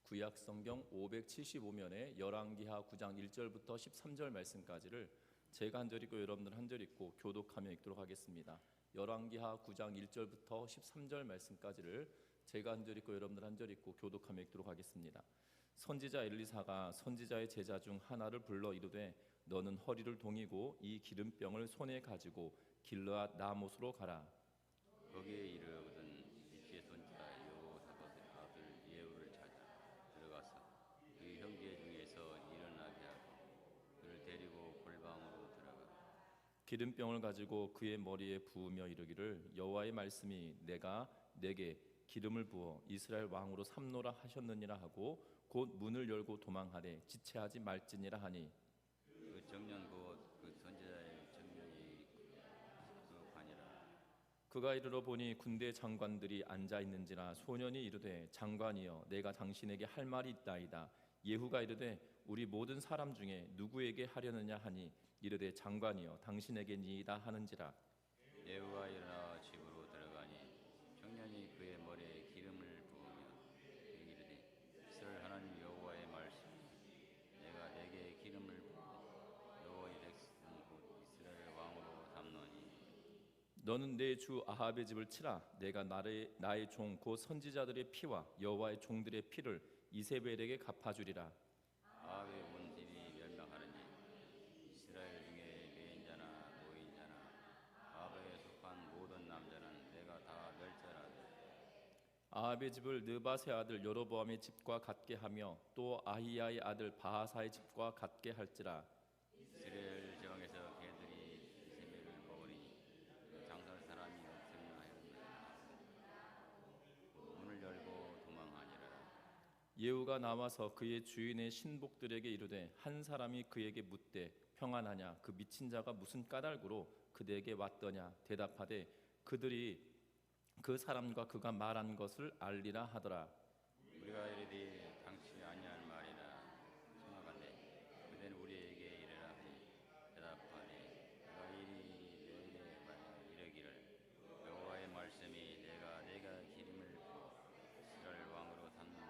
구약 성경 575면에 열왕기하 9장 1절부터 13절 말씀까지를 제가 한 절 읽고 여러분들 한 절 읽고 교독하며 읽도록 하겠습니다. 열왕기하 9장 1절부터 13절 말씀까지를 제가 한 절 읽고 여러분들 한 절 읽고 교독하며 읽도록 하겠습니다. 선지자 엘리사가 선지자의 제자 중 하나를 불러 이르되 너는 허리를 동이고 이 기름병을 손에 가지고 길르앗 나못으로 가라. 거기에 이르거든 빛의 손자 여호사밧의 아들 예후를 찾아 들어가서 그 형제 중에서 일어나게 하고 그를 데리고 골방으로 들어가 기름병을 가지고 그의 머리에 부으며 이르기를 여호와의 말씀이 내가 내게 기름을 부어 이스라엘 왕으로 삼노라 하셨느니라 하고 곧 문을 열고 도망하되 지체하지 말지니라 하니 그 정년 곧 그 선지자의 정년이 그 관이라. 그가 이르러 보니 군대 장관들이 앉아 있는지라 소년이 이르되 장관이여 내가 당신에게 할 말이 있다이다. 예후가 이르되 우리 모든 사람 중에 누구에게 하려느냐 하니 이르되 장관이여 당신에게니이다 하는지라. 예후가 일어나 집으로 들어가니 청년이 그의 머리에 기름을 부으며 이르되 이스라엘 하나님 여호와의 말씀이 내가 내게 기름을 부으되 여호와의 백성 곧 이스라엘 왕으로 삼노니 너는 내 주 아합의 집을 치라. 내가 나의 종 곧 선지자들의 피와 여호와의 종들의 피를 이세벨에게 갚아주리라. 아합의 온 집이 멸망하리니 이스라엘 중에 배인자나 노인자나 아합에게 속한 모든 남자는 내가 다 멸절하리라. 아합의 집을 느바세 아들 여로보암의 집과 같게 하며 또 아히야의 아들 바하사의 집과 같게 할지라. 이스라엘 제왕에서 개들이 이세벨을 먹으니 장사할 사람이 없음나 하였느니라. 문을 열고 도망하니라. 예후가 나와서 그의 주인의 신복들에게 이르되 한 사람이 그에게 묻되 평안하냐 그 미친 자가 무슨 까닭으로 그대에게 왔더냐 대답하되 그들이 그 사람과 그가 말한 것을 알리라 하더라. 우리가 이르되 당치 아니할 말이라 생각한데 그대는 우리에게 이르라 하니 대답하되 내가 이리 너희에게 이르기를 여호와의 말씀이 내가 기름을 부어 이스라엘 왕으로 삼는다.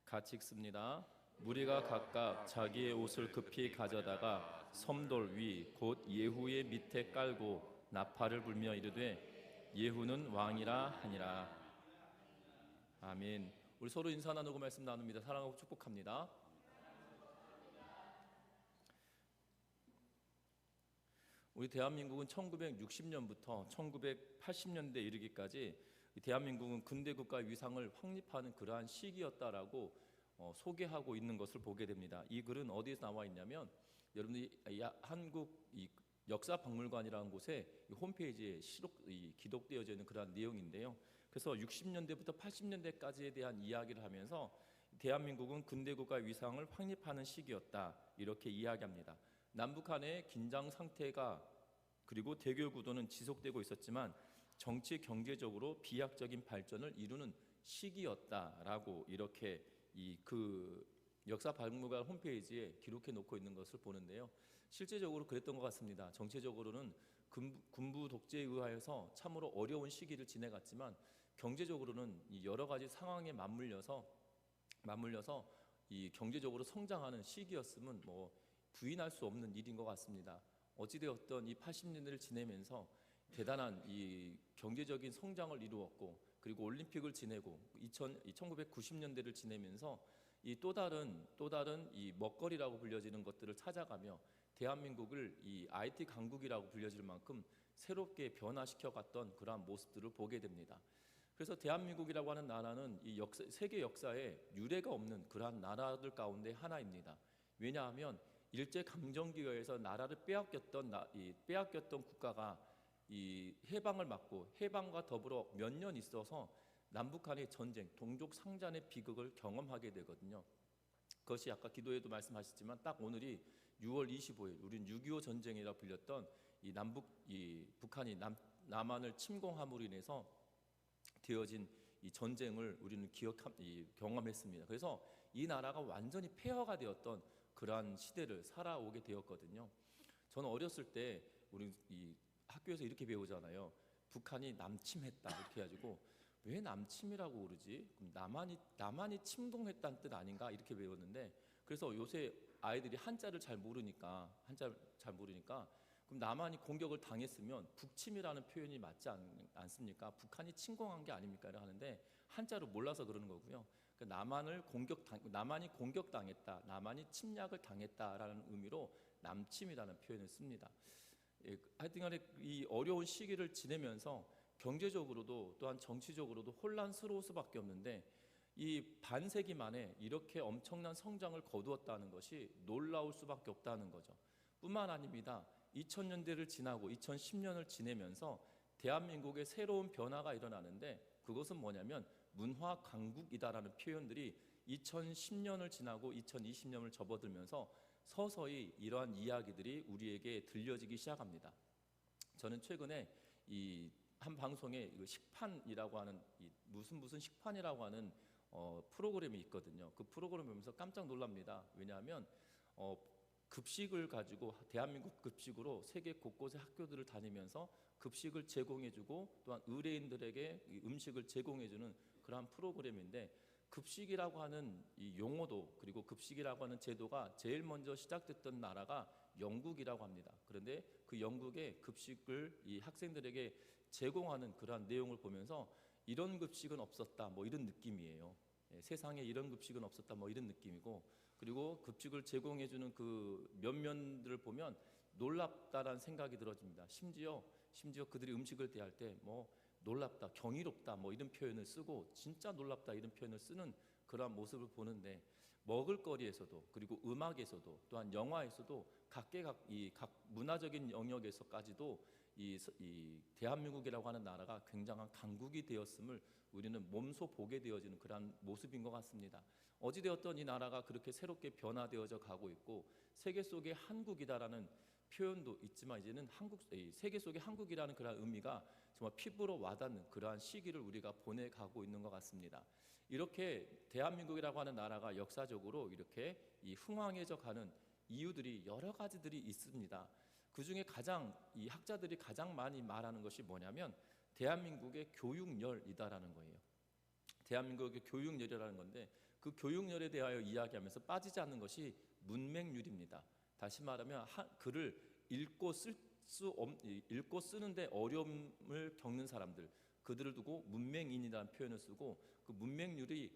같이 읽습니다. 무리가 각각 자기의 옷을 급히 가져다가 섬돌 위 곧 예후의 밑에 깔고 나팔을 불며 이르되 예후는 왕이라 하니라. 아멘. 우리 서로 인사 나누고 말씀 나눕니다. 사랑하고 축복합니다. 우리 대한민국은 1960년부터 1980년대 이르기까지 대한민국은 근대국가의 위상을 확립하는 그러한 시기였다라고 소개하고 있는 것을 보게 됩니다. 이 글은 어디에서 나와 있냐면 여러분들이 한국 역사박물관이라는 곳에 홈페이지에 기록되어져 있는 그러한 내용인데요. 그래서 60년대부터 80년대까지에 대한 이야기를 하면서 대한민국은 근대국가의 위상을 확립하는 시기였다 이렇게 이야기합니다. 남북한의 긴장 상태가 그리고 대결 구도는 지속되고 있었지만 정치 경제적으로 비약적인 발전을 이루는 시기였다라고 이렇게 그 역사박물관 홈페이지에 기록해 놓고 있는 것을 보는데요. 실제적으로 그랬던 것 같습니다. 정치적으로는 군부 독재에 의하여서 참으로 어려운 시기를 지내갔지만 경제적으로는 여러 가지 상황에 맞물려서 이 경제적으로 성장하는 시기였음은 부인할 수 없는 일인 것 같습니다. 어찌되었던 이 80년대를 지내면서 대단한 이 경제적인 성장을 이루었고 그리고 올림픽을 지내고 1990년대를 지내면서 이 또 다른 이 먹거리라고 불려지는 것들을 찾아가며 대한민국을 이 IT 강국이라고 불려질 만큼 새롭게 변화시켜 갔던 그러한 모습들을 보게 됩니다. 그래서 대한민국이라고 하는 나라는 이 세계 역사에 유례가 없는 그러한 나라들 가운데 하나입니다. 왜냐하면 일제 강점기에서 나라를 빼앗겼던 국가가 이 해방을 맞고 해방과 더불어 몇 년 있어서 남북한의 전쟁, 동족 상잔의 비극을 경험하게 되거든요. 그것이 아까 기도에도 말씀하셨지만 딱 오늘이 6월 25일, 우리는 6.25 전쟁이라 불렸던 북한이 남한을 침공함으로 인해서 되어진 이 전쟁을 우리는 경험했습니다. 그래서 이 나라가 완전히 폐허가 되었던 그러한 시대를 살아오게 되었거든요. 저는 어렸을 때 우리 학교에서 이렇게 배우잖아요. 북한이 남침했다 이렇게 해가지고 왜 남침이라고 그러지? 그럼 나만이 침공했다는 뜻 아닌가? 이렇게 배웠는데, 그래서 요새 아이들이 한자를 잘 모르니까 그럼 남한이 공격을 당했으면 북침이라는 표현이 맞지 않습니까? 북한이 침공한 게 아닙니까? 이렇게 하는데 한자를 몰라서 그러는 거고요. 그러니까 남한이 공격당했다, 남한이 침략을 당했다라는 의미로 남침이라는 표현을 씁니다. 예, 하여튼간에 이 어려운 시기를 지내면서 경제적으로도 또한 정치적으로도 혼란스러울 수밖에 없는데, 이 반세기 만에 이렇게 엄청난 성장을 거두었다는 것이 놀라울 수밖에 없다는 거죠. 뿐만 아닙니다. 2000년대를 지나고 2010년을 지내면서 대한민국의 새로운 변화가 일어나는데, 그것은 뭐냐면 문화 강국이다라는 표현들이 2010년을 지나고 2020년을 접어들면서 서서히 이러한 이야기들이 우리에게 들려지기 시작합니다. 저는 최근에 이 한 방송에 식판이라고 하는 무슨 식판이라고 하는 프로그램이 있거든요. 그 프로그램을 보면서 깜짝 놀랍니다. 왜냐하면 급식을 가지고 대한민국 급식으로 세계 곳곳의 학교들을 다니면서 급식을 제공해주고 또한 의뢰인들에게 이 음식을 제공해주는 그러한 프로그램인데, 급식이라고 하는 이 용어도, 그리고 급식이라고 하는 제도가 제일 먼저 시작됐던 나라가 영국이라고 합니다. 그런데 그 영국의 급식을 이 학생들에게 제공하는 그러한 내용을 보면서 이런 급식은 없었다, 뭐 이런 느낌이에요. 예, 세상에 이런 급식은 없었다, 뭐 이런 느낌이고, 그리고 급식을 제공해주는 그 면면들을 보면 놀랍다라는 생각이 들어집니다. 심지어 그들이 음식을 대할 때 뭐 놀랍다, 경이롭다, 뭐 이런 표현을 쓰고, 진짜 놀랍다 이런 표현을 쓰는 그러한 모습을 보는데, 먹을거리에서도, 그리고 음악에서도, 또한 영화에서도 각 문화적인 영역에서까지도 이 대한민국이라고 하는 나라가 굉장한 강국이 되었음을 우리는 몸소 보게 되어지는 그러한 모습인 것 같습니다. 어찌되었던 이 나라가 그렇게 새롭게 변화되어져 가고 있고, 세계 속의 한국이다라는 표현도 있지만, 이제는 세계 속의 한국이라는 그런 의미가 정말 피부로 와닿는 그러한 시기를 우리가 보내가고 있는 것 같습니다. 이렇게 대한민국이라고 하는 나라가 역사적으로 이렇게 흥황해져 가는 이유들이 여러 가지들이 있습니다. 그 중에 이 학자들이 가장 많이 말하는 것이 뭐냐면 대한민국의 교육열이다라는 거예요. 대한민국의 교육열이라는 건데, 그 교육열에 대하여 이야기하면서 빠지지 않는 것이 문맹률입니다. 다시 말하면 글을 읽고 쓰는데 어려움을 겪는 사람들, 그들을 두고 문맹인이라는 표현을 쓰고, 그 문맹률이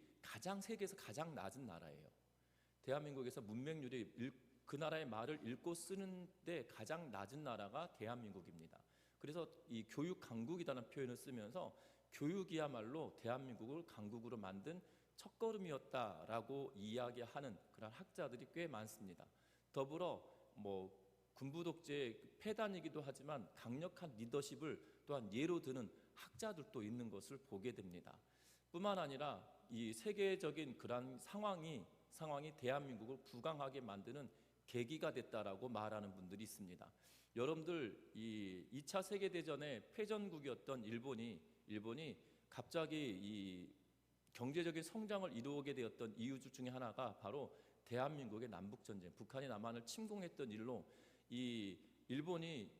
세계에서 가장 낮은 나라예요. 대한민국에서 문맹률이 그 나라의 말을 읽고 쓰는데 가장 낮은 나라가 대한민국입니다. 그래서 이 교육 강국이라는 표현을 쓰면서 교육이야말로 대한민국을 강국으로 만든 첫걸음이었다라고 이야기하는 그런 학자들이 꽤 많습니다. 더불어 군부 독재의 폐단이기도 하지만 강력한 리더십을 또한 예로 드는 학자들도 있는 것을 보게 됩니다. 뿐만 아니라 이 세계적인 그런 상황이 대한민국을 부강하게 만드는 계기가 됐다라고 말하는 분들이 있습니다. 여러분들, 이 2차 세계대전의 패전국이었던 일본이 갑자기 이 경제적인 성장을 이루게 되었던 이유 중에 하나가 바로 대한민국의 남북전쟁, 북한이 남한을 침공했던 일로 이 일본이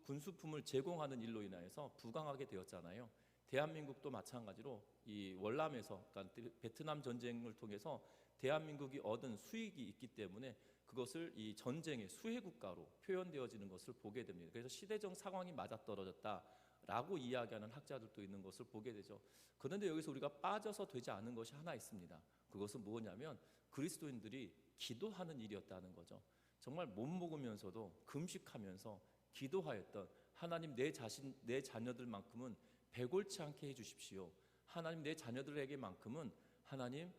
군수품을 제공하는 일로 인하여서 부강하게 되었잖아요. 대한민국도 마찬가지로 이 월남에서, 그러니까 베트남 전쟁을 통해서 대한민국이 얻은 수익이 있기 때문에 그것을 이 전쟁의 수혜 국가로 표현되어지는 것을 보게 됩니다. 그래서 시대적 상황이 맞아떨어졌다라고 이야기하는 학자들도 있는 것을 보게 되죠. 그런데 여기서 우리가 빠져서 되지 않은 것이 하나 있습니다. 그것은 뭐냐면 그리스도인들이 기도하는 일이었다는 거죠. 정말 못 먹으면서도 금식하면서 기도하였던, 하나님 내 자녀들만큼은 배골치 않게 해주십시오. 하나님 내 자녀들에게만큼은 하나님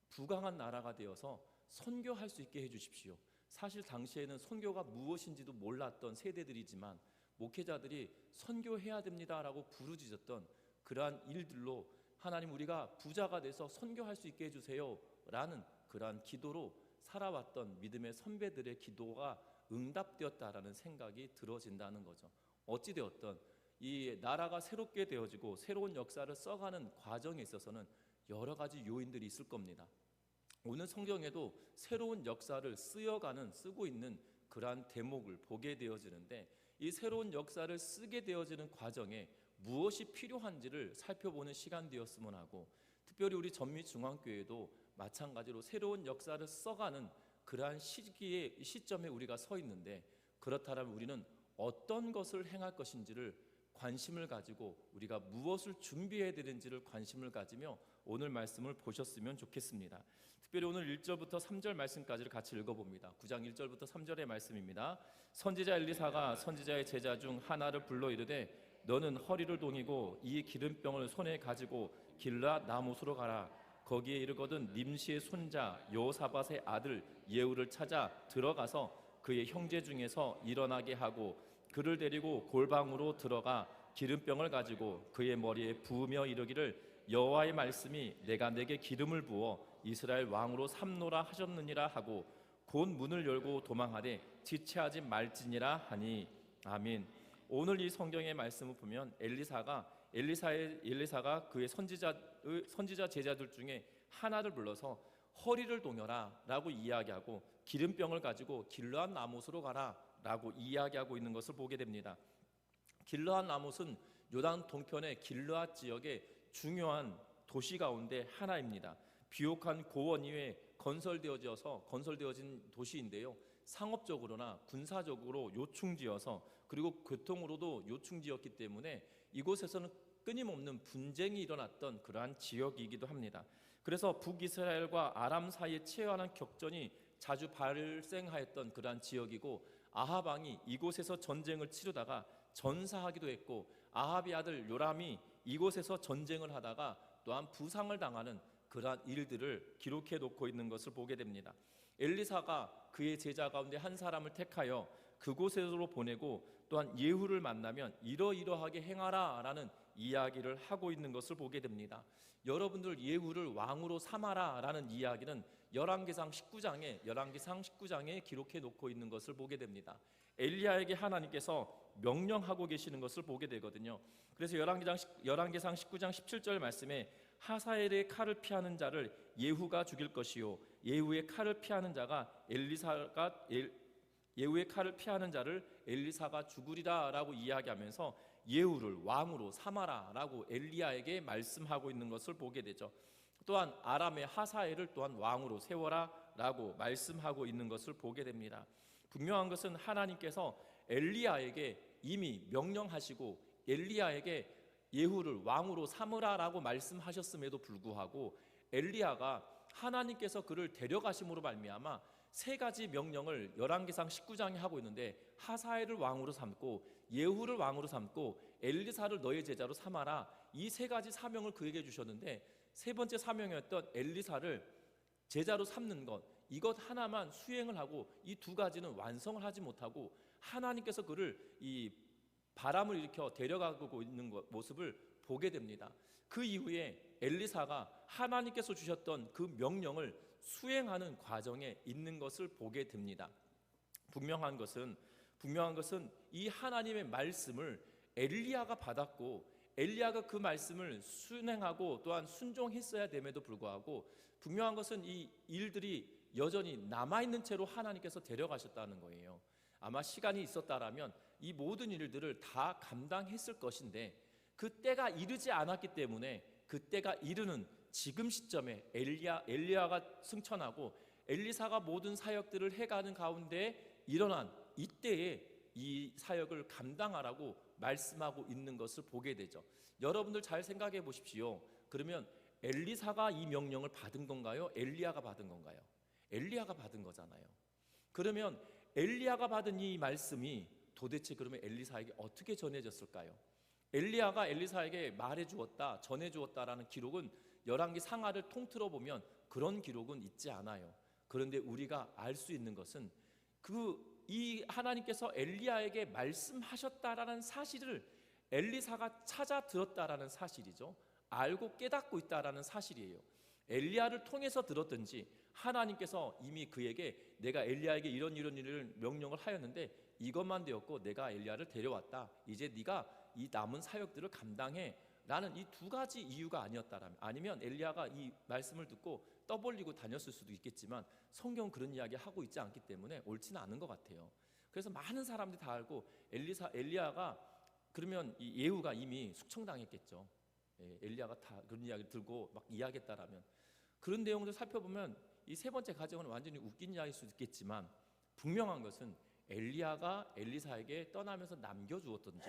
부강한 나라가 되어서 선교할 수 있게 해주십시오. 사실 당시에는 선교가 무엇인지도 몰랐던 세대들이지만 목회자들이 선교해야 됩니다라고 부르짖었던 그러한 일들로, 하나님 우리가 부자가 돼서 선교할 수 있게 해주세요 라는 그러한 기도로 살아왔던 믿음의 선배들의 기도가 응답되었다라는 생각이 들어진다는 거죠. 어찌되었던 이 나라가 새롭게 되어지고 새로운 역사를 써가는 과정에 있어서는 여러 가지 요인들이 있을 겁니다. 오늘 성경에도 새로운 역사를 쓰고 있는 그러한 대목을 보게 되어지는데, 이 새로운 역사를 쓰게 되어지는 과정에 무엇이 필요한지를 살펴보는 시간 되었으면 하고, 특별히 우리 전미중앙교회도 마찬가지로 새로운 역사를 써가는 그러한 시점에 우리가 서 있는데, 그렇다면 우리는 어떤 것을 행할 것인지를 관심을 가지고 우리가 무엇을 준비해야 되는지를 관심을 가지며 오늘 말씀을 보셨으면 좋겠습니다. 특별히 오늘 1절부터 3절 말씀까지를 같이 읽어봅니다. 9장 1절부터 3절의 말씀입니다. 선지자 엘리사가 선지자의 제자 중 하나를 불러 이르되 너는 허리를 동이고 이 기름병을 손에 가지고 길라 나무수로 가라. 거기에 이르거든 님시의 손자 여호사밧의 아들 예후를 찾아 들어가서 그의 형제 중에서 일어나게 하고 그를 데리고 골방으로 들어가 기름병을 가지고 그의 머리에 부으며 이르기를 여호와의 말씀이 내가 내게 기름을 부어 이스라엘 왕으로 삼노라 하셨느니라 하고 곧 문을 열고 도망하되 지체하지 말지니라 하니. 아멘. 오늘 이 성경의 말씀을 보면 엘리사가 그의 선지자 제자들 중에 하나를 불러서 허리를 동여라 라고 이야기하고 기름병을 가지고 길르앗 나못으로 가라 라고 이야기하고 있는 것을 보게 됩니다. 길르앗 나못은 요단 동편의 길르앗 지역의 중요한 도시 가운데 하나입니다. 비옥한 고원 이외에 건설되어진 도시인데요, 상업적으로나 군사적으로 요충지어서 그리고 교통으로도 요충지였기 때문에 이곳에서는 끊임없는 분쟁이 일어났던 그러한 지역이기도 합니다. 그래서 북이스라엘과 아람 사이에 치열한 격전이 자주 발생하였던 그러한 지역이고, 아합 왕이 이곳에서 전쟁을 치르다가 전사하기도 했고, 아합의 아들 요람이 이곳에서 전쟁을 하다가 또한 부상을 당하는 그러한 일들을 기록해 놓고 있는 것을 보게 됩니다. 엘리사가 그의 제자 가운데 한 사람을 택하여 그곳으로 보내고 또한 예후를 만나면 이러이러하게 행하라 라는 이야기를 하고 있는 것을 보게 됩니다. 여러분들 예후를 왕으로 삼아라 라는 이야기는 열왕기상 19장에 기록해 놓고 있는 것을 보게 됩니다. 엘리야에게 하나님께서 명령하고 계시는 것을 보게 되거든요. 그래서 열왕기상 19장 17절 말씀에 하사엘의 칼을 피하는 자를 예후가 죽일 것이요 예후의 칼을 피하는 자를 엘리사가 죽으리라 라고 이야기하면서 예후를 왕으로 삼아라 라고 엘리야에게 말씀하고 있는 것을 보게 되죠. 또한 아람의 하사엘을 또한 왕으로 세워라 라고 말씀하고 있는 것을 보게 됩니다. 분명한 것은 하나님께서 엘리야에게 이미 명령하시고 엘리야에게 예후를 왕으로 삼으라 라고 말씀하셨음에도 불구하고 엘리야가 하나님께서 그를 데려가심으로 말미암아 세 가지 명령을 열왕기상 19장에 하고 있는데, 하사엘을 왕으로 삼고 예후를 왕으로 삼고 엘리사를 너의 제자로 삼아라, 이 세 가지 사명을 그에게 주셨는데, 세 번째 사명이었던 엘리사를 제자로 삼는 것, 이것 하나만 수행을 하고 이 두 가지는 완성을 하지 못하고 하나님께서 그를 이 바람을 일으켜 데려가고 있는 모습을 보게 됩니다. 그 이후에 엘리사가 하나님께서 주셨던 그 명령을 수행하는 과정에 있는 것을 보게 됩니다. 분명한 것은 이 하나님의 말씀을 엘리야가 받았고 엘리야가 그 말씀을 순행하고 또한 순종했어야 됨에도 불구하고 분명한 것은 이 일들이 여전히 남아있는 채로 하나님께서 데려가셨다는 거예요. 아마 시간이 있었다라면 이 모든 일들을 다 감당했을 것인데 그 때가 이르지 않았기 때문에 그 때가 이르는 지금 시점에 엘리야가 승천하고 엘리사가 모든 사역들을 해가는 가운데 일어난 이때에 이 사역을 감당하라고 말씀하고 있는 것을 보게 되죠. 여러분들 잘 생각해 보십시오. 그러면 엘리사가 이 명령을 받은 건가요? 엘리야가 받은 건가요? 엘리야가 받은 거잖아요. 그러면 엘리야가 받은 이 말씀이 도대체 그러면 엘리사에게 어떻게 전해졌을까요? 엘리야가 엘리사에게 말해 주었다, 전해 주었다라는 기록은 열왕기 상하를 통틀어 보면 그런 기록은 있지 않아요. 그런데 우리가 알 수 있는 것은 이 하나님께서 엘리야에게 말씀하셨다라는 사실을 엘리사가 찾아 들었다라는 사실이죠. 알고 깨닫고 있다라는 사실이에요. 엘리야를 통해서 들었든지 하나님께서 이미 그에게 내가 엘리야에게 이런 일을 명령을 하였는데 이것만 되었고 내가 엘리야를 데려왔다, 이제 네가 이 남은 사역들을 감당해 라는 이 두 가지 이유가 아니었다라면, 아니면 엘리야가 이 말씀을 듣고 떠벌리고 다녔을 수도 있겠지만 성경은 그런 이야기 하고 있지 않기 때문에 옳지는 않은 것 같아요. 그래서 많은 사람들이 다 알고 엘리야가 그러면 이 예후가 이미 숙청당했겠죠. 엘리야가 다 그런 이야기를 들고 막 이야기했다라면. 그런 내용들 살펴보면 이 세 번째 가정은 완전히 웃긴 이야기일 수도 있겠지만, 분명한 것은 엘리야가 엘리사에게 떠나면서 남겨주었던지,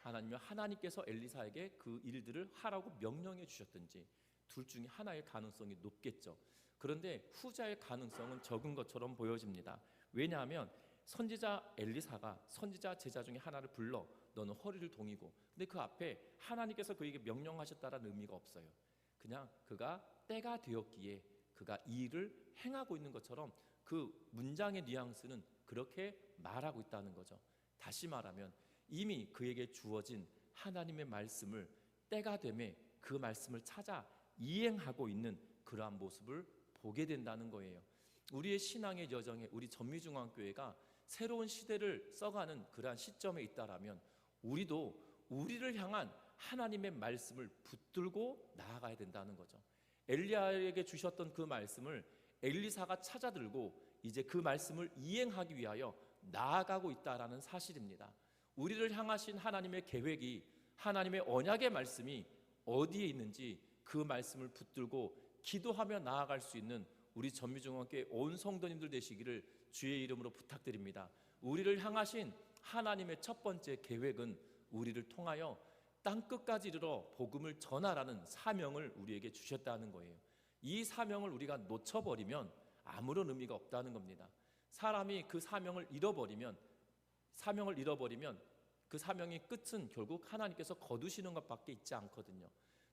하나님은 하나님께서 엘리사에게 그 일들을 하라고 명령해 주셨던지, 둘 중에 하나일 가능성이 높겠죠. 그런데 후자의 가능성은 적은 것처럼 보여집니다. 왜냐하면 선지자 엘리사가 선지자 제자 중에 하나를 불러 너는 허리를 동이고, 근데 그 앞에 하나님께서 그에게 명령하셨다라는 의미가 없어요. 그냥 그가 때가 되었기에 그가 이 일을 행하고 있는 것처럼 그 문장의 뉘앙스는 그렇게 말하고 있다는 거죠. 다시 말하면 이미 그에게 주어진 하나님의 말씀을 때가 되매 그 말씀을 찾아 이행하고 있는 그러한 모습을 보게 된다는 거예요. 우리의 신앙의 여정에 우리 전미중앙교회가 새로운 시대를 써가는 그러한 시점에 있다라면, 우리도 우리를 향한 하나님의 말씀을 붙들고 나아가야 된다는 거죠. 엘리야에게 주셨던 그 말씀을 엘리사가 찾아들고 이제 그 말씀을 이행하기 위하여 나아가고 있다라는 사실입니다. 우리를 향하신 하나님의 계획이, 하나님의 언약의 말씀이 어디에 있는지 그 말씀을 붙들고 기도하며 나아갈 수 있는 우리 전미중앙교회 온 성도님들 되시기를 주의 이름으로 부탁드립니다. 우리를 향하신 하나님의 첫 번째 계획은 우리를 통하여 땅끝까지 이르러 복음을 전하라는 사명을 우리에게 주셨다는 거예요. 이 사명을 우리가 놓쳐버리면 아무런 의미가 없다는 겁니다. 사람이 그 사명을 잃어버리면 그 사명의 끝은 결국 하나님께서 거두시는 것밖에 있지 않거든요.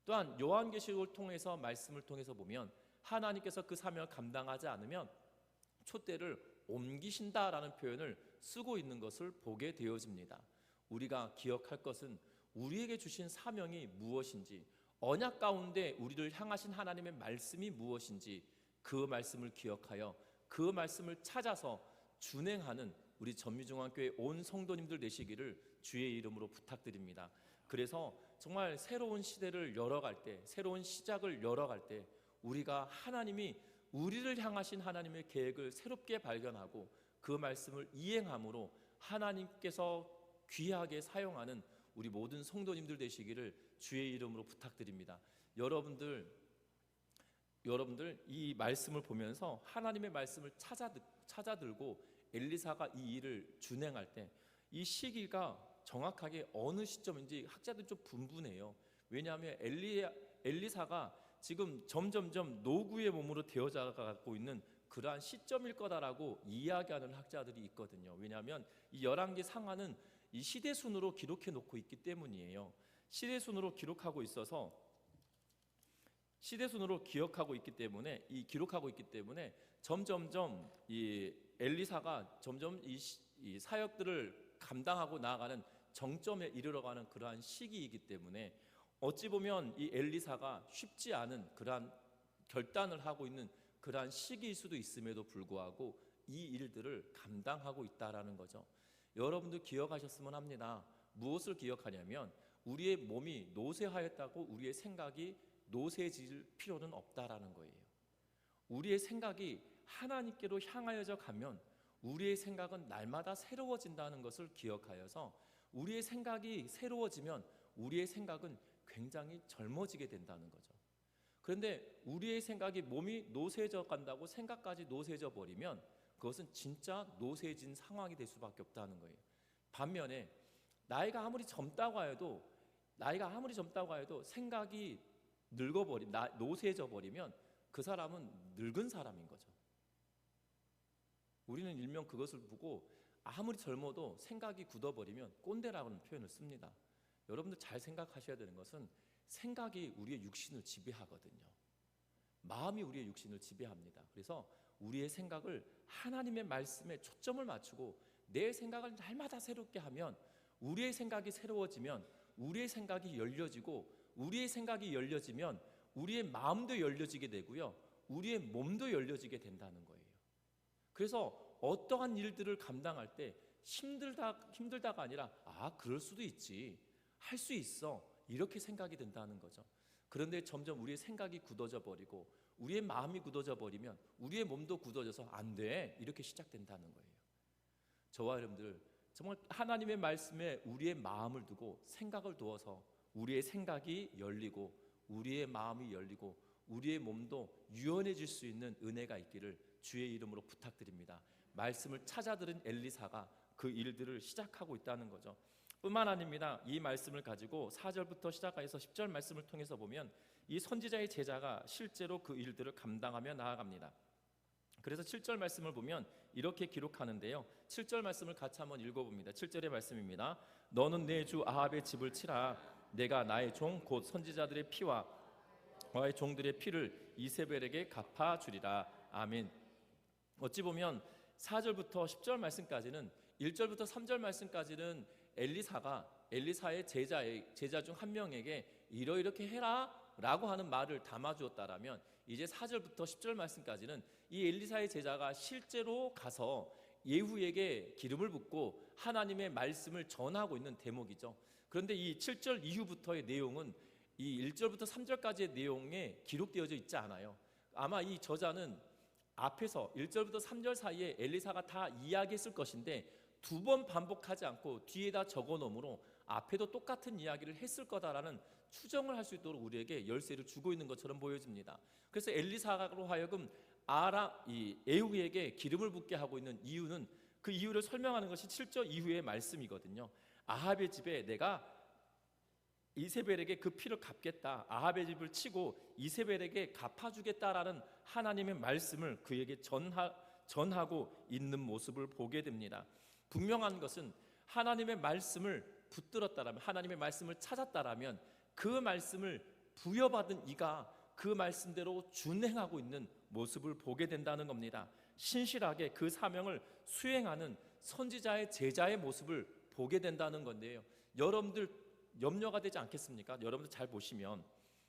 또한 요한계시록을 통해서, 말씀을 통해서 보면 하나님께서 그 사명을 감당하지 않으면 촛대를 옮기신다라는 표현을 쓰고 있는 것을 보게 되어집니다. 우리가 기억할 것은 우리에게 주신 사명이 무엇인지, 언약 가운데 우리를 향하신 하나님의 말씀이 무엇인지 그 말씀을 기억하여 그 말씀을 찾아서 준행하는 우리 전미중앙교회 온 성도님들 되시기를 주의 이름으로 부탁드립니다. 그래서 정말 새로운 시대를 열어갈 때, 새로운 시작을 열어갈 때 우리가 하나님이 우리를 향하신 하나님의 계획을 새롭게 발견하고 그 말씀을 이행함으로 하나님께서 귀하게 사용하는 우리 모든 성도님들 되시기를 주의 이름으로 부탁드립니다. 여러분들 이 말씀을 보면서 하나님의 말씀을 찾아들고 엘리사가 이 일을 준행할 때 이 시기가 정확하게 어느 시점인지 학자들은 좀 분분해요. 왜냐하면 엘리사가 지금 점점점 노구의 몸으로 되어가고 있는 그러한 시점일 거다라고 이야기하는 학자들이 있거든요. 왜냐하면 이 열왕기 상하는 이 시대순으로 기록해 놓고 있기 때문이에요. 시대순으로 기록하고 있어서, 시대순으로 기록하고 있기 때문에 점점점 이 엘리사가 점점 이 사역들을 감당하고 나아가는 정점에 이르러가는 그러한 시기이기 때문에 어찌 보면 이 엘리사가 쉽지 않은 그러한 결단을 하고 있는 그러한 시기일 수도 있음에도 불구하고 이 일들을 감당하고 있다라는 거죠. 여러분들 기억하셨으면 합니다. 무엇을 기억하냐면 우리의 몸이 노쇠하였다고 우리의 생각이 노쇠해질 필요는 없다라는 거예요. 우리의 생각이 하나님께로 향하여져 가면 우리의 생각은 날마다 새로워진다는 것을 기억하여서 우리의 생각이 새로워지면 우리의 생각은 굉장히 젊어지게 된다는 거죠. 그런데 우리의 생각이 몸이 노쇠해져 간다고 생각까지 노쇠해져 버리면 그것은 진짜 노쇠해진 상황이 될 수밖에 없다는 거예요. 반면에 나이가 아무리 젊다고 해도 생각이 노쇠해져 버리면 그 사람은 늙은 사람인 거죠. 우리는 일명 그것을 보고 아무리 젊어도 생각이 굳어버리면 꼰대라는 표현을 씁니다. 여러분들 잘 생각하셔야 되는 것은 생각이 우리의 육신을 지배하거든요. 마음이 우리의 육신을 지배합니다. 그래서 우리의 생각을 하나님의 말씀에 초점을 맞추고 내 생각을 날마다 새롭게 하면 우리의 생각이 새로워지면 우리의 생각이 열려지고 우리의 생각이 열려지면 우리의 마음도 열려지게 되고요. 우리의 몸도 열려지게 된다는 거예요. 그래서 어떠한 일들을 감당할 때 힘들다가 아니라 그럴 수도 있지, 할 수 있어, 이렇게 생각이 된다는 거죠. 그런데 점점 우리의 생각이 굳어져 버리고 우리의 마음이 굳어져 버리면 우리의 몸도 굳어져서 안 돼, 이렇게 시작된다는 거예요. 저와 여러분들 정말 하나님의 말씀에 우리의 마음을 두고 생각을 두어서 우리의 생각이 열리고 우리의 마음이 열리고 우리의 몸도 유연해질 수 있는 은혜가 있기를 주의 이름으로 부탁드립니다. 말씀을 찾아 들은 엘리사가 그 일들을 시작하고 있다는 거죠. 뿐만 아닙니다. 이 말씀을 가지고 4절부터 시작해서 10절 말씀을 통해서 보면 이 선지자의 제자가 실제로 그 일들을 감당하며 나아갑니다. 그래서 7절 말씀을 보면 이렇게 기록하는데요. 7절 말씀을 같이 한번 읽어봅니다. 7절의 말씀입니다. 너는 내 주 아합의 집을 치라. 내가 나의 종 곧 선지자들의 피와 나의 종들의 피를 이세벨에게 갚아주리라. 아멘. 어찌 보면 4절부터 10절 말씀까지는 1절부터 3절 말씀까지는 엘리사의 제자 중 한 명에게 이렇게 해라 라고 하는 말을 담아주었다라면 이제 4절부터 10절 말씀까지는 이 엘리사의 제자가 실제로 가서 예후에게 기름을 붓고 하나님의 말씀을 전하고 있는 대목이죠. 그런데 이 7절 이후부터의 내용은 이 1절부터 3절까지의 내용에 기록되어져 있지 않아요. 아마 이 저자는 앞에서 1절부터 3절 사이에 엘리사가 다 이야기했을 것인데 두 번 반복하지 않고 뒤에다 적어놓으므로 앞에도 똑같은 이야기를 했을 거다라는 추정을 할 수 있도록 우리에게 열쇠를 주고 있는 것처럼 보여집니다. 그래서 엘리사로 하여금 이 예후에게 기름을 붓게 하고 있는 이유는 그 이유를 설명하는 것이 7절 이후의 말씀이거든요. 아합의 집에 내가 이세벨에게 그 피를 갚겠다. 아합의 집을 치고 이세벨에게 갚아주겠다라는 하나님의 말씀을 그에게 전하고 있는 모습을 보게 됩니다. 분명한 것은 하나님의 말씀을 붙들었다라면, 하나님의 말씀을 찾았다라면 그 말씀을 부여받은 이가 그 말씀대로 준행하고 있는 모습을 보게 된다는 겁니다. 신실하게 그 사명을 수행하는 선지자의 제자의 모습을 보게 된다는 건데요. 여러분들 염려가 되지 않겠습니까? 여러분들 잘 보시면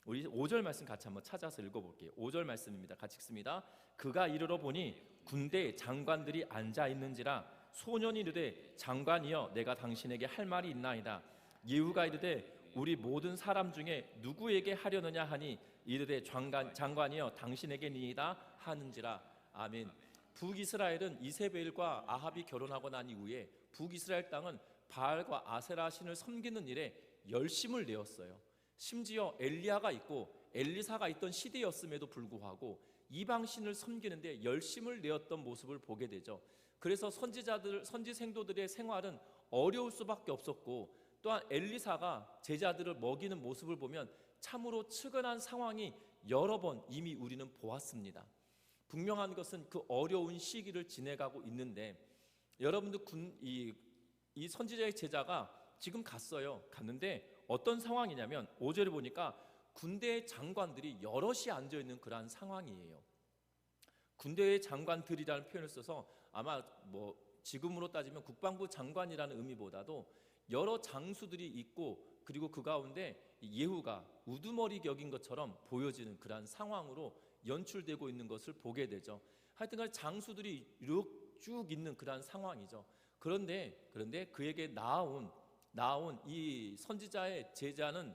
우리 5절 말씀 같이 한번 찾아서 읽어볼게요. 5절 말씀입니다. 같이 읽습니다. 그가 이르러 보니 군대 장관들이 앉아 있는지라 소년이 이르되 장관이여 내가 당신에게 할 말이 있나이다. 예후가 이르되 우리 모든 사람 중에 누구에게 하려느냐 하니 이르되 장관이여 당신에게니이다 하는지라. 아멘. 북이스라엘은 이세벨과 아합이 결혼하고 난 이후에 북이스라엘 땅은 바알과 아세라 신을 섬기는 일에 열심을 내었어요. 심지어 엘리야가 있고 엘리사가 있던 시대였음에도 불구하고 이방 신을 섬기는데 열심을 내었던 모습을 보게 되죠. 그래서 선지 생도들의 생활은 어려울 수밖에 없었고 또한 엘리사가 제자들을 먹이는 모습을 보면 참으로 측은한 상황이 여러 번 이미 우리는 보았습니다. 분명한 것은 그 어려운 시기를 지내가고 있는데 여러분들 이 선지자의 제자가 지금 갔는데 어떤 상황이냐면 5절에 보니까 군대의 장관들이 여럿이 앉아있는 그러한 상황이에요. 군대의 장관들이라는 표현을 써서 아마 지금으로 따지면 국방부 장관이라는 의미보다도 여러 장수들이 있고 그리고 그 가운데 예후가 우두머리 격인 것처럼 보여지는 그러한 상황으로 연출되고 있는 것을 보게 되죠. 하여튼간 장수들이 쭉 있는 그러한 상황이죠. 그런데 그에게 나온 이 선지자의 제자는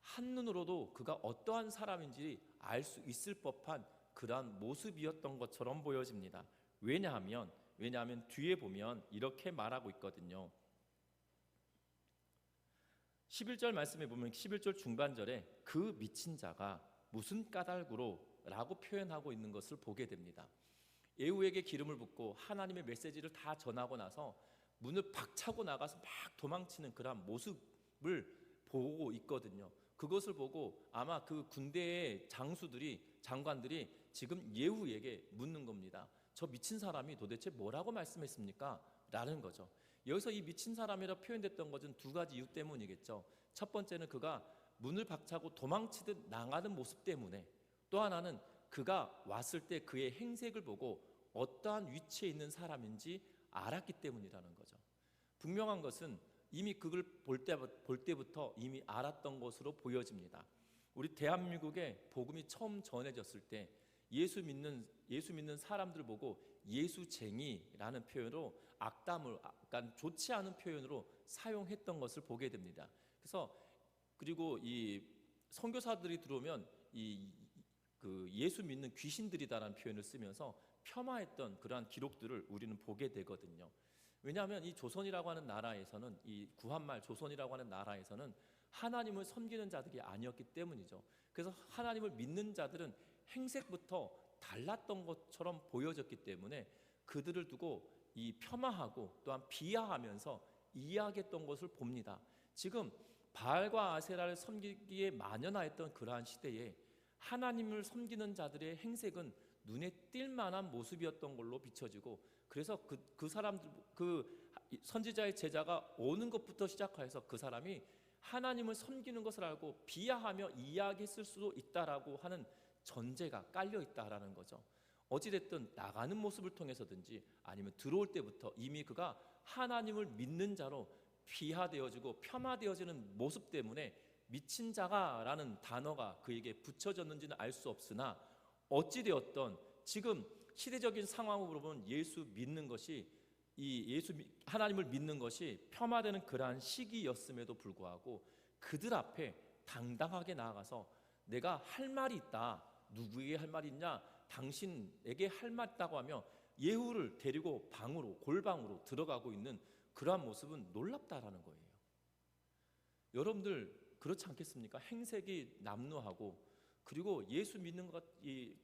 한눈으로도 그가 어떠한 사람인지 알 수 있을 법한 그러한 모습이었던 것처럼 보여집니다. 왜냐하면 뒤에 보면 이렇게 말하고 있거든요. 11절 말씀에 보면 11절 중반절에 그 미친 자가 무슨 까닭으로 라고 표현하고 있는 것을 보게 됩니다. 예후에게 기름을 붓고 하나님의 메시지를 다 전하고 나서 문을 박차고 나가서 막 도망치는 그런 모습을 보고 있거든요. 그것을 보고 아마 그 군대의 장관들이 지금 예후에게 묻는 겁니다. 저 미친 사람이 도대체 뭐라고 말씀했습니까? 라는 거죠. 여기서 이 미친 사람이라 표현됐던 것은 두 가지 이유 때문이겠죠. 첫 번째는 그가 문을 박차고 도망치듯 나가는 모습 때문에, 또 하나는 그가 왔을 때 그의 행색을 보고 어떠한 위치에 있는 사람인지 알았기 때문이라는 거죠. 분명한 것은 이미 그걸 볼 때부터 이미 알았던 것으로 보여집니다. 우리 대한민국에 복음이 처음 전해졌을 때 예수 믿는 사람들 보고 예수쟁이라는 표현으로 악담을 약간 좋지 않은 표현으로 사용했던 것을 보게 됩니다. 그리고 이 선교사들이 들어오면 그 예수 믿는 귀신들이다라는 표현을 쓰면서 폄하했던 그러한 기록들을 우리는 보게 되거든요. 왜냐하면 이 조선이라고 하는 나라에서는, 이 구한말 조선이라고 하는 나라에서는 하나님을 섬기는 자들이 아니었기 때문이죠. 그래서 하나님을 믿는 자들은 행색부터 달랐던 것처럼 보여졌기 때문에 그들을 두고 이 폄하하고 또한 비하하면서 이야기했던 것을 봅니다. 지금 바알과 아세라를 섬기기에 만연하였던 그러한 시대에 하나님을 섬기는 자들의 행색은 눈에 띌 만한 모습이었던 걸로 비춰지고, 그래서 그 사람들, 그 선지자의 제자가 오는 것부터 시작해서 그 사람이 하나님을 섬기는 것을 알고 비하하며 이야기했을 수도 있다라고 하는 전제가 깔려 있다라는 거죠. 어찌됐든 나가는 모습을 통해서든지 아니면 들어올 때부터 이미 그가 하나님을 믿는 자로 비하되어지고 폄하되어지는 모습 때문에 미친 자가라는 단어가 그에게 붙여졌는지는 알 수 없으나, 어찌되었던 지금 시대적인 상황으로 보면 예수 믿는 것이, 하나님을 믿는 것이 폄하되는 그러한 시기였음에도 불구하고 그들 앞에 당당하게 나아가서 내가 할 말이 있다. 누구에게 할 말이 있냐? 당신에게 할 말 있다고 하며 예후를 데리고 골방으로 들어가고 있는 그러한 모습은 놀랍다라는 거예요. 여러분들 그렇지 않겠습니까? 행색이 남루하고, 그리고 예수 믿는 것, 이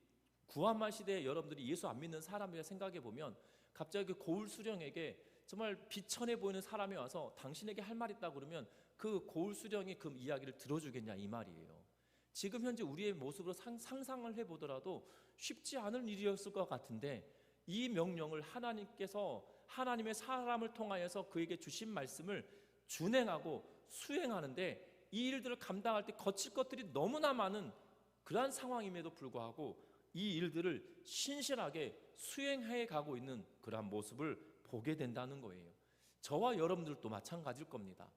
구한말 시대에 여러분들이 예수 안 믿는 사람이라 생각해 보면 갑자기 그 고울 수령에게 정말 비천해 보이는 사람이 와서 당신에게 할 말 있다고 그러면 그 고울 수령이 그 이야기를 들어주겠냐 이 말이에요. 지금 현재 우리의 모습으로 상상을 해보더라도 쉽지 않은 일이었을 것 같은데, 이 명령을 하나님께서 하나님의 사람을 통하여서 그에게 주신 말씀을 준행하고 수행하는데 이 일들을 감당할 때 거칠 것들이 너무나 많은 그러한 상황임에도 불구하고 이 일들을 신실하게 수행해 가고 있는 그러한 모습을 보게 된다는 거예요. 저와 여러분들도 마찬가지일 겁니다.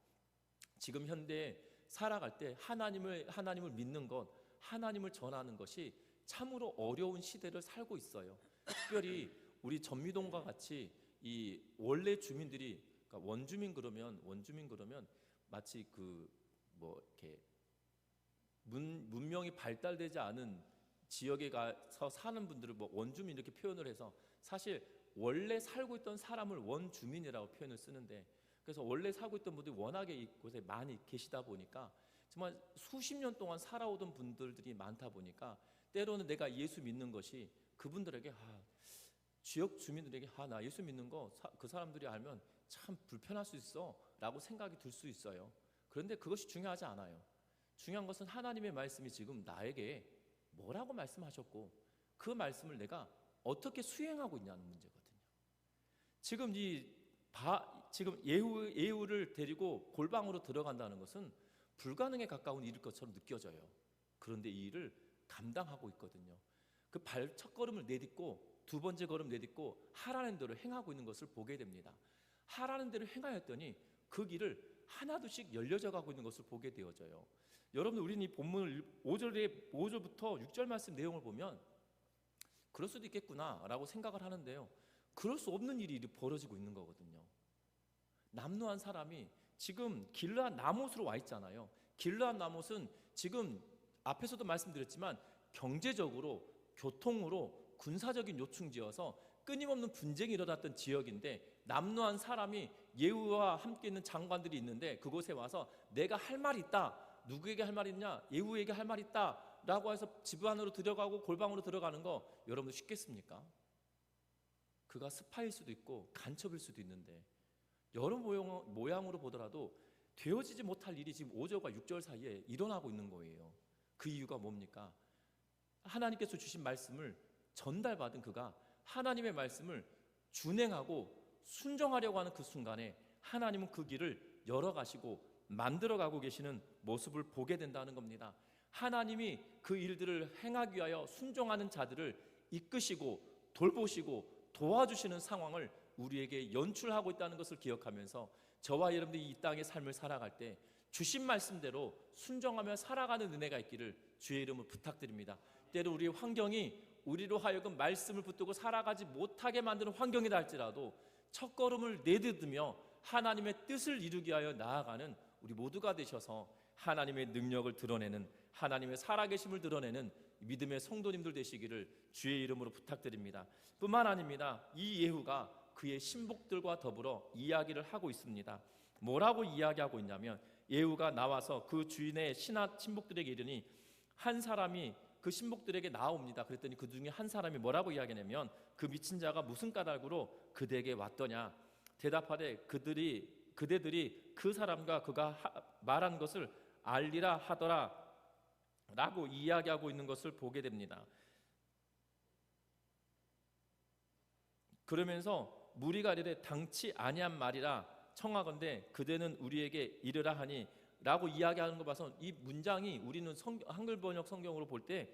지금 현대에 살아갈 때 하나님을 믿는 것, 하나님을 전하는 것이 참으로 어려운 시대를 살고 있어요. 특별히 우리 전미동과 같이 이 원래 주민들이, 그러니까 원주민 그러면 마치 이렇게 문명이 발달되지 않은 지역에 가서 사는 분들을 원주민 이렇게 표현을 해서, 사실 원래 살고 있던 사람을 원주민이라고 표현을 쓰는데, 그래서 원래 살고 있던 분들이 워낙에 이곳에 많이 계시다 보니까 정말 수십 년 동안 살아오던 분들이 많다 보니까 때로는 내가 예수 믿는 것이 그분들에게 지역 주민들에게 나 예수 믿는 거 그 사람들이 알면 참 불편할 수 있어 라고 생각이 들 수 있어요. 그런데 그것이 중요하지 않아요. 중요한 것은 하나님의 말씀이 지금 나에게 뭐라고 말씀하셨고 그 말씀을 내가 어떻게 수행하고 있냐는 문제거든요. 지금 예후를 데리고 골방으로 들어간다는 것은 불가능에 가까운 일일 것처럼 느껴져요. 그런데 이 일을 감당하고 있거든요. 그 첫 걸음을 내딛고 두 번째 걸음 내딛고 하라는 대로 행하고 있는 것을 보게 됩니다. 하라는 대로 행하였더니 그 길을 하나둘씩 열려져 가고 있는 것을 보게 되어져요. 여러분, 우리는 이 본문을 5절부터 6절 말씀 내용을 보면 그럴 수도 있겠구나라고 생각을 하는데요, 그럴 수 없는 일이 벌어지고 있는 거거든요. 남루한 사람이 지금 길르앗 나못으로 와 있잖아요. 길르앗 나못은 지금 앞에서도 말씀드렸지만 경제적으로, 교통으로, 군사적인 요충지여서 끊임없는 분쟁이 일어났던 지역인데, 남루한 사람이 예후와 함께 있는 장관들이 있는데 그곳에 와서 내가 할 말이 있다. 누구에게 할 말이 있냐? 예후에게 할 말이 있다 라고 해서 집 안으로 들어가고 골방으로 들어가는 거 여러분들 쉽겠습니까? 그가 스파일 수도 있고 간첩일 수도 있는데, 여러 모양으로 보더라도 되어지지 못할 일이 지금 5절과 6절 사이에 일어나고 있는 거예요. 그 이유가 뭡니까? 하나님께서 주신 말씀을 전달받은 그가 하나님의 말씀을 준행하고 순종하려고 하는 그 순간에 하나님은 그 길을 열어가시고 만들어가고 계시는 모습을 보게 된다는 겁니다. 하나님이 그 일들을 행하기 위하여 순종하는 자들을 이끄시고 돌보시고 도와주시는 상황을 우리에게 연출하고 있다는 것을 기억하면서 저와 여러분들이 이 땅의 삶을 살아갈 때 주신 말씀대로 순종하며 살아가는 은혜가 있기를 주의 이름으로 부탁드립니다. 때로 우리의 환경이 우리로 하여금 말씀을 붙들고 살아가지 못하게 만드는 환경이다 할지라도 첫 걸음을 내딛으며 하나님의 뜻을 이루기 위하여 나아가는 우리 모두가 되셔서 하나님의 능력을 드러내는, 하나님의 살아계심을 드러내는 믿음의 성도님들 되시기를 주의 이름으로 부탁드립니다. 뿐만 아닙니다. 이 예후가 그의 신복들과 더불어 이야기를 하고 있습니다. 뭐라고 이야기하고 있냐면 예후가 나와서 그 주인의 신복들에게 이르니 한 사람이 그 신복들에게 나옵니다. 그랬더니 그 중에 한 사람이 뭐라고 이야기하냐면 그 미친 자가 무슨 까닭으로 그대에게 왔더냐. 대답하되 그대들이 그 사람과 그가 말한 것을 알리라 하더라 라고 이야기하고 있는 것을 보게 됩니다. 그러면서 무리가 이르되 당치 아니한 말이라 청하건대 그대는 우리에게 이르라 하니 라고 이야기하는 거 봐서 이 문장이 우리는 한글 번역 성경으로 볼 때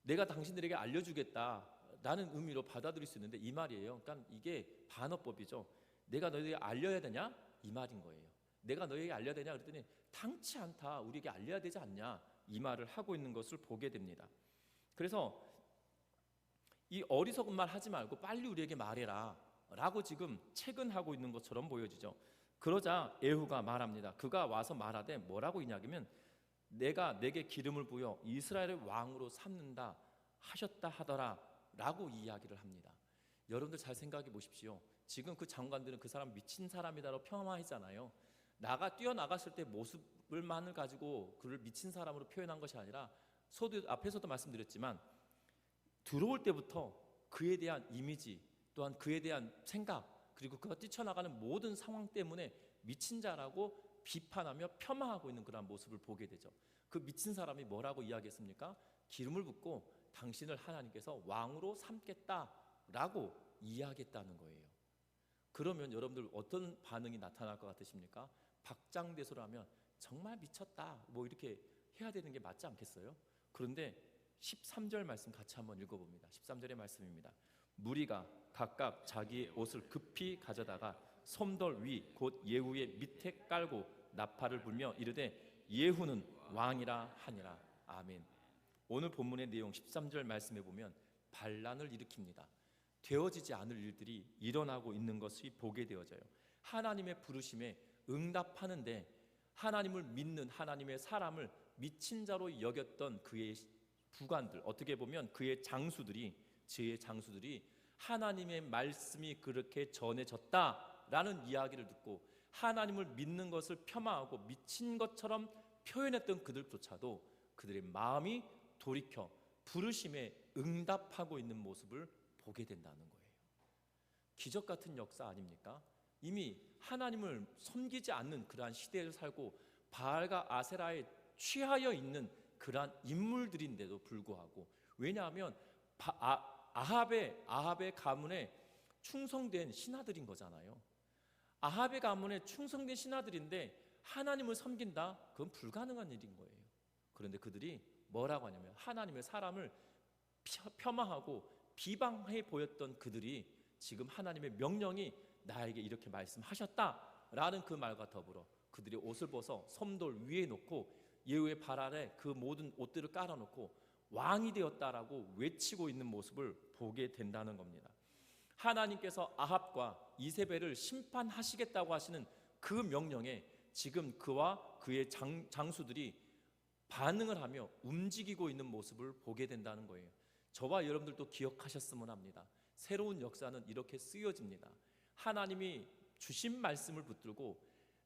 내가 당신들에게 알려주겠다라는 의미로 받아들일 수 있는데 이 말이에요. 그러니까 이게 반어법이죠. 내가 너희에게 알려야 되냐? 이 말인 거예요. 내가 너희에게 알려야 되냐? 그랬더니 당치 않다. 우리에게 알려야 되지 않냐? 이 말을 하고 있는 것을 보게 됩니다. 그래서 이 어리석은 말 하지 말고 빨리 우리에게 말해라 라고 지금 체근하고 있는 것처럼 보여지죠. 그러자 예후가 말합니다. 그가 와서 말하되 뭐라고 이야기하면 내가 내게 기름을 부여 이스라엘의 왕으로 삼는다 하셨다 하더라 라고 이야기를 합니다. 여러분들 잘 생각해 보십시오. 지금 그 장관들은 그 사람 미친 사람이다라고 폄하했잖아요. 뛰어나갔을 때 모습을만을 가지고 그를 미친 사람으로 표현한 것이 아니라 앞에서도 말씀드렸지만 들어올 때부터 그에 대한 이미지 또한 그에 대한 생각 그리고 그가 뛰쳐나가는 모든 상황 때문에 미친 자라고 비판하며 폄하하고 있는 그런 모습을 보게 되죠. 그 미친 사람이 뭐라고 이야기했습니까? 기름을 붓고 당신을 하나님께서 왕으로 삼겠다라고 이야기했다는 거예요. 그러면 여러분들 어떤 반응이 나타날 것 같으십니까? 박장대소라면 정말 미쳤다 뭐 이렇게 해야 되는 게 맞지 않겠어요? 그런데 13절 말씀 같이 한번 읽어봅니다. 13절의 말씀입니다. 무리가 각각 자기 옷을 급히 가져다가 솜돌 위 곧 예후의 밑에 깔고 나팔을 불며 이르되 예후는 왕이라 하니라. 아멘. 오늘 본문의 내용 13절 말씀에 보면 반란을 일으킵니다. 되어지지 않을 일들이 일어나고 있는 것이 보게 되어져요. 하나님의 부르심에 응답하는데 하나님을 믿는 하나님의 사람을 미친 자로 여겼던 그의 부관들, 어떻게 보면 그의 장수들이 하나님의 말씀이 그렇게 전해졌다라는 이야기를 듣고 하나님을 믿는 것을 폄하하고 미친 것처럼 표현했던 그들조차도 그들의 마음이 돌이켜 부르심에 응답하고 있는 모습을 보게 된다는 거예요. 기적 같은 역사 아닙니까? 이미 하나님을 섬기지 않는 그러한 시대를 살고 바알과 아세라에 취하여 있는 그러한 인물들인데도 불구하고, 왜냐하면 아합의 가문에 충성된 신하들인 거잖아요. 아합의 가문에 충성된 신하들인데 하나님을 섬긴다? 그건 불가능한 일인 거예요. 그런데 그들이 뭐라고 하냐면 하나님의 사람을 폄하하고 비방해 보였던 그들이 지금 하나님의 명령이 나에게 이렇게 말씀하셨다라는 그 말과 더불어 그들이 옷을 벗어 솜돌 위에 놓고 예후의 발 아래 그 모든 옷들을 깔아놓고 왕이 되었다라고 외치고 있는 모습을 보게 된다는 겁니다. 하나님께서 아합과 이세벨을 심판하시겠다고 하시는 그 명령에 지금 그와 그의 장수들이 반응을 하며 움직이고 있는 모습을 보게 된다는 거예요. 저와 여러분들도 기억하셨으면 합니다. 새로운 역사는 이렇게 쓰여집니다. 하나님이 주신 말씀을 붙들고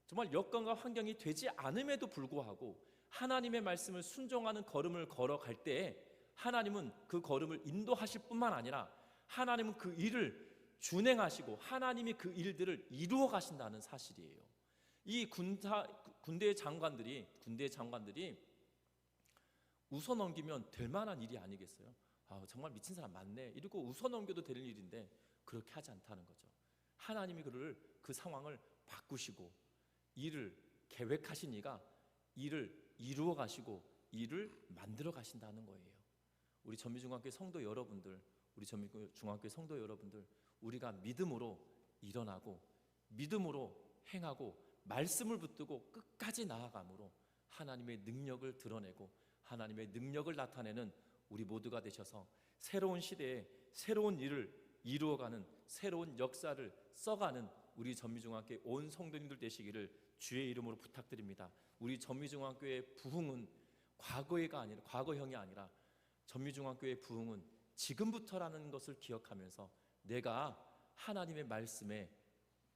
정말 여건과 환경이 되지 않음에도 불구하고 하나님의 말씀을 순종하는 걸음을 걸어갈 때에 하나님은 그 걸음을 인도하실 뿐만 아니라 하나님은 그 일을 준행하시고 하나님이 그 일들을 이루어 가신다는 사실이에요. 이 군대 장관들이 웃어넘기면 될 만한 일이 아니겠어요? 정말 미친 사람 많네 이러고 웃어넘겨도 될 일인데 그렇게 하지 않다는 거죠. 하나님이 그 상황을 바꾸시고 일을 계획하신 이가 일을 이루어 가시고 일을 만들어 가신다는 거예요. 우리 전미중앙교회 성도 여러분들, 우리가 믿음으로 일어나고 믿음으로 행하고 말씀을 붙들고 끝까지 나아감으로 하나님의 능력을 드러내고 하나님의 능력을 나타내는 우리 모두가 되셔서 새로운 시대에 새로운 일을 이루어가는 새로운 역사를 써가는 우리 전미중앙교회 온 성도님들 되시기를 주의 이름으로 부탁드립니다. 우리 전미중앙교회의 부흥은 과거형이 아니라 전미중앙교회의 부흥은 지금부터라는 것을 기억하면서 내가 하나님의 말씀에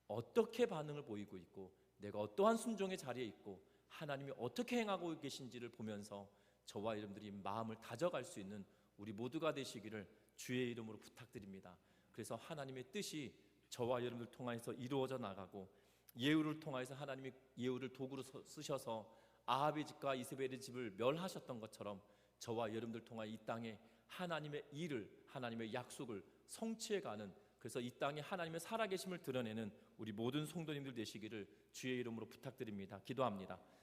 어떻게 반응을 보이고 있고 내가 어떠한 순종의 자리에 있고 하나님이 어떻게 행하고 계신지를 보면서 저와 여러분들이 마음을 다져갈 수 있는 우리 모두가 되시기를 주의 이름으로 부탁드립니다. 그래서 하나님의 뜻이 저와 여러분들 통해서 이루어져 나가고 예후를 통해서 하나님이 예후를 도구로 쓰셔서 아합의 집과 이세벨의 집을 멸하셨던 것처럼 저와 여러분들 통하여 이 땅에 하나님의 일을, 하나님의 약속을 성취해가는, 그래서 이 땅에 하나님의 살아계심을 드러내는 우리 모든 성도님들 되시기를 주의 이름으로 부탁드립니다. 기도합니다.